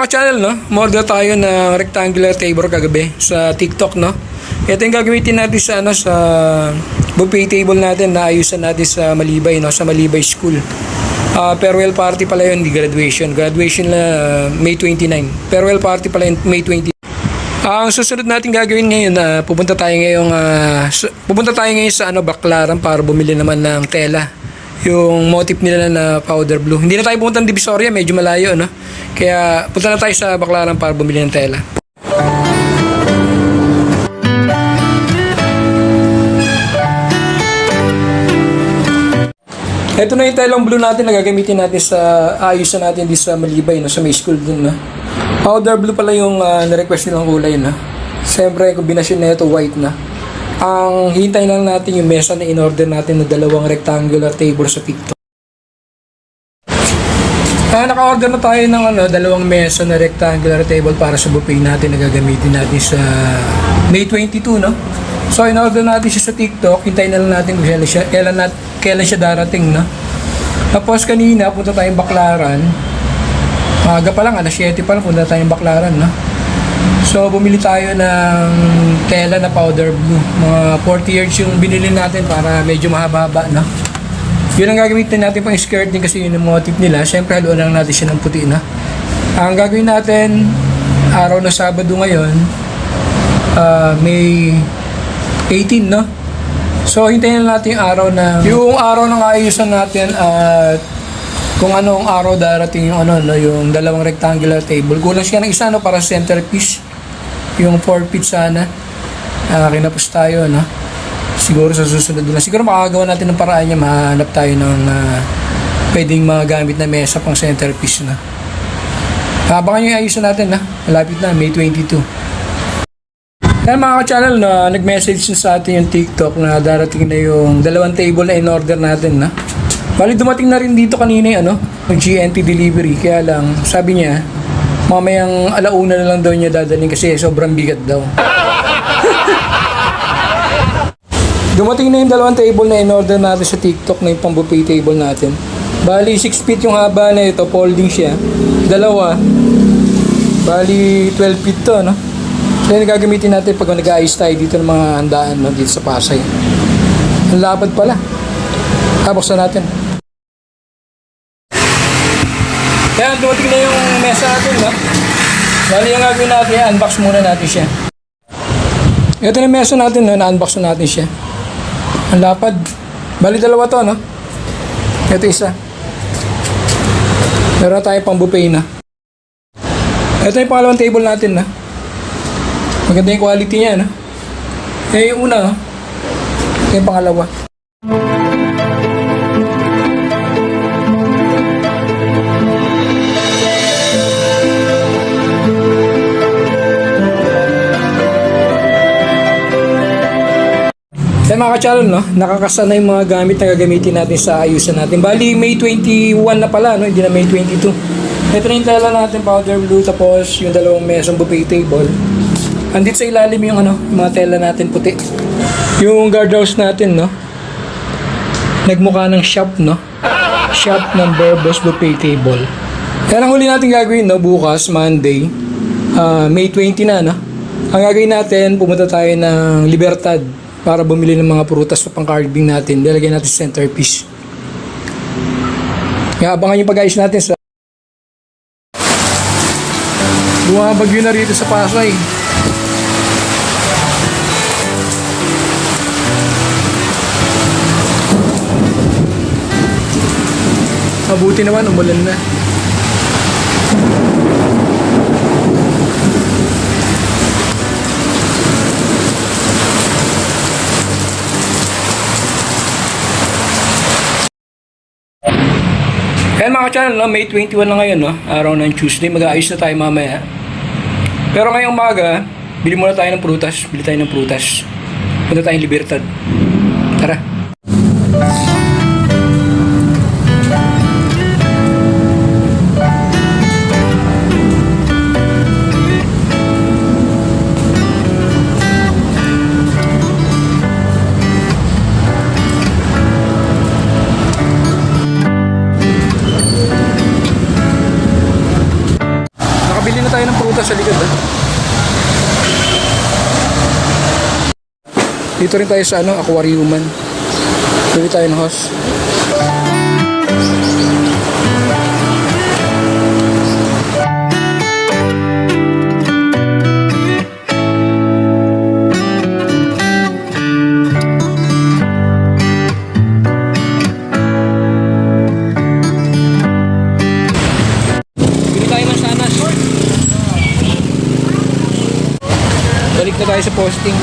mga channel, no? Model tayo ng rectangular table kagabi sa TikTok, no? Ito yung gagamitin natin sa sa buffet table natin na ayusan natin sa Malibay, no? Sa Malibay School. Farewell party pala yun, di graduation. Graduation na May 29. Farewell party pala yun, May 20. Ang susunod natin gagawin ngayon na pupunta tayo ngayon sa Baclaran para bumili naman ng tela. Yung motif nila na powder blue. Hindi na tayo pumunta ng Divisoria, medyo malayo, no? Kaya punta na tayo sa Baclaran para bumili ng tela. Ito na yung telang blue natin na gagamitin natin sa ayusan natin di sa Malibay, no? Sa may school dun, no? Powder blue pala yung na-request nilang kulay, no? Siyempre, kombinasyon na ito white, na. Ang hintay lang natin yung mesa na in-order natin na dalawang rectangular table sa TikTok. Naka-order na tayo ng dalawang mesa na rectangular table para sa buffet natin na gagamitin natin sa May 22, no? So, in-order natin siya sa TikTok. Hintayin na lang natin kailan siya darating, no? Tapos kanina, punta tayong Baclaran. Aga pa lang, alas 7 pa lang, punta tayong Baclaran, no? So, bumili tayo ng tela na powder blue. Mga 40 yards yung binili natin para medyo mahaba-haba, no? Yun ang gagamitin natin pang skirt din kasi yun yung motif nila. Siyempre, haluan lang natin siya ng puti, no? Ang gagawin natin, araw na Sabado ngayon, May 18, no? So, hintayin natin yung araw ng ayusan natin at kung anong araw darating yung yung dalawang rectangular table. Kulang siya ng isa, no, para centerpiece. Yung 4 feet sana. Kinapos tayo, no? Siguro sa susunod na. Siguro makakagawa natin ng paraan niya. Mahanap tayo ng pwedeng magamit na mesa pang centerpiece, na. Abangan yung ayusan natin, na. Malapit na, May 22. Kaya mga ka-channel, na nag-message sa atin yung TikTok na darating na yung dalawang table na in-order natin, na. Bali, dumating na rin dito kanina yung GNT delivery. Kaya lang, sabi niya, mamayang alauna na lang daw niya dadaling kasi sobrang bigat daw. Dumating na yung dalawang table na in-order natin sa TikTok na yung pang-buffet table natin. Bali, 6 feet yung haba na ito, folding siya. Dalawa, bali 12 feet to, no? So, yun gagamitin natin pag nag-aayos tayo dito ng mga handaan, no? Dito sa Pasay. Ang lapad pala. Buksan natin. Kaya dumating na yung mesa natin, no? Bali yung gagawin natin, unbox muna natin siya. Ito na yung mesa natin, no? Na-unbox na natin siya. Ang lapad. Bali dalawa to, no? Ito isa. Meron tayo pang buffet na. Ito yung pangalawang table natin, na. Maganda yung quality niya, no? Kaya yung una, no? Ito yung pangalawa. Kaya mga ka-channel, no? Nakakasana yung mga gamit na gagamitin natin sa ayusan natin. Bali, May 21 na pala, no? Hindi na May 22. Ito na yung tela natin, powder blue, tapos yung dalawang mesang buffet table. Andito sa ilalim yung yung mga tela natin puti. Yung guardhouse natin, no? Nagmukha ng shop, no? Shop ng Berbos buffet table. Kaya ang huli natin gagawin, no? Bukas, Monday, May 20 na, no? Ang gagawin natin, pumunta tayo ng Libertad para bumili ng mga prutas sa pang-carving natin. Lalagyan natin sa centerpiece. Kaya abangan yung pag-ayos natin sa bumabagyo na rito sa Pasay. Mabuti naman, umulan na. Kaya mga channel, no? May 21 na ngayon, no? Araw ng Tuesday. Mag-aayos na tayo mamaya. Pero ngayong umaga, bili muna tayo ng prutas. Bili tayo ng prutas. Punta tayong Libertad. Tara. Dito rin tayo sa aquariuman. Pili tayo ng hose. Pili tayo ng sanas. Balik na tayo sa posting.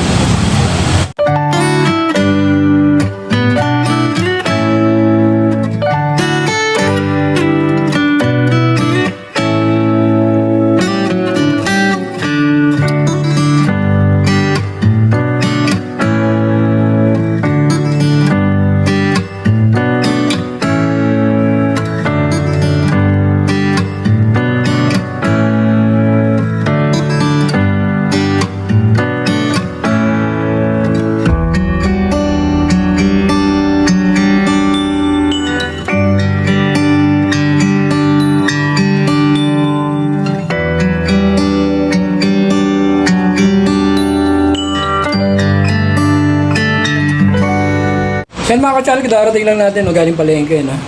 Yan mga ka-channel, darating lang natin, galing palengke, no?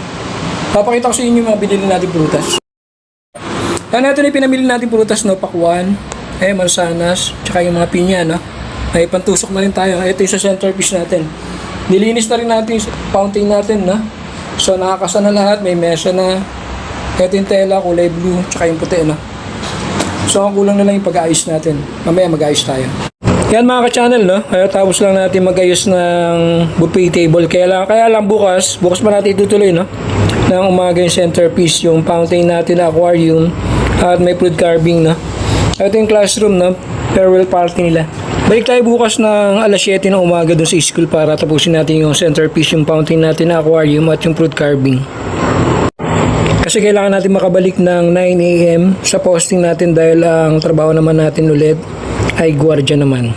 Papakita ko sa inyo yung mga binili natin prutas. Yan, ito na yung pinamili natin prutas, no? Pakwan, mansanas, tsaka yung mga pinya, no? Ay, pantusok na rin tayo. Ito yung sa centerpiece natin. Nilinis na rin natin yung fountain natin, no? So, nakakasa na lahat, may mesa na. Ito yung tela, kulay blue, tsaka yung puti, no? So, ang kulang na lang yung pag-aayos natin. Mamaya mag-aayos tayo. Yan mga ka-channel, no? Kaya tapos lang natin mag-ayos ng buffet table. Kaya lang bukas pa natin itutuloy, no? Nang umaga yung centerpiece, yung fountain natin na aquarium, at may fruit carving, no? Ito yung classroom, no? Farewell party nila. Balik tayo bukas ng alas 7 ng umaga doon sa school para tapusin natin yung centerpiece, yung fountain natin na aquarium at yung fruit carving. Kasi kailangan natin makabalik ng 9 AM sa posting natin dahil ang trabaho naman natin ulit ay gwardiya naman.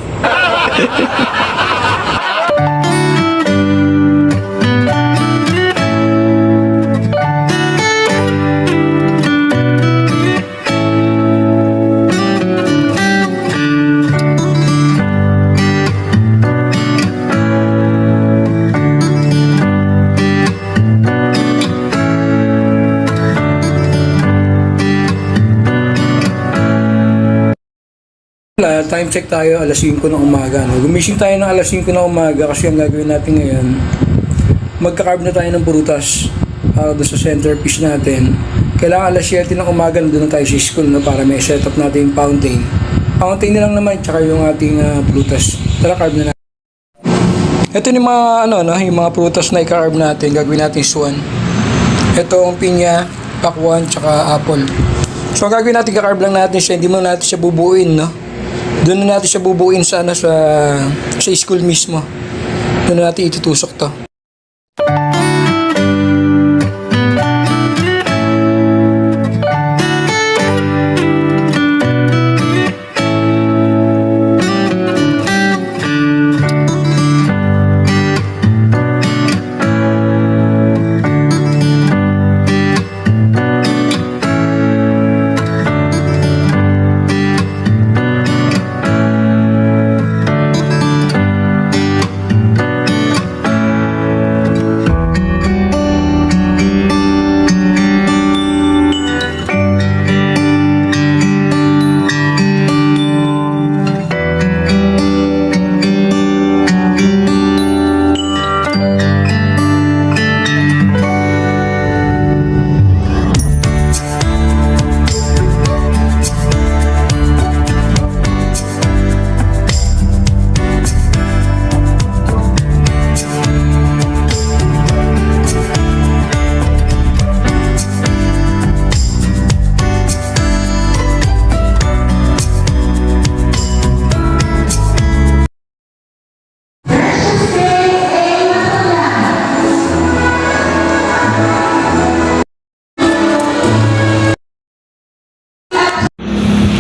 Time check tayo alas 5 ng umaga. No? Gumising tayo ng alas 5 ng umaga kasi ang gagawin natin ngayon, magka-carve na tayo ng prutas doon sa centerpiece natin. Kailangan alas 7 ng umaga doon na tayo sa school, no? Para may setup natin yung fountain. Fountain na lang naman tsaka yung ating prutas. Tara, carve na natin. Ito yung mga, yung mga prutas na i-carve natin. Gagawin natin swan. Ito ang pinya, pakwan, tsaka apple. So ang gagawin natin, ka-carve lang natin siya. Hindi mo natin siya bubuuin, no? Doon na natin siya bubuin sa school mismo. Doon na natin itutusok to.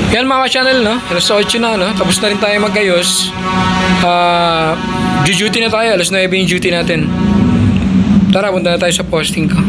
Yan mga channel, no? Alas 8 na, no? Tapos na rin tayo mag-ayos. Duty na tayo. Alas 9 yung duty natin. Tara, punta na tayo sa posting ko.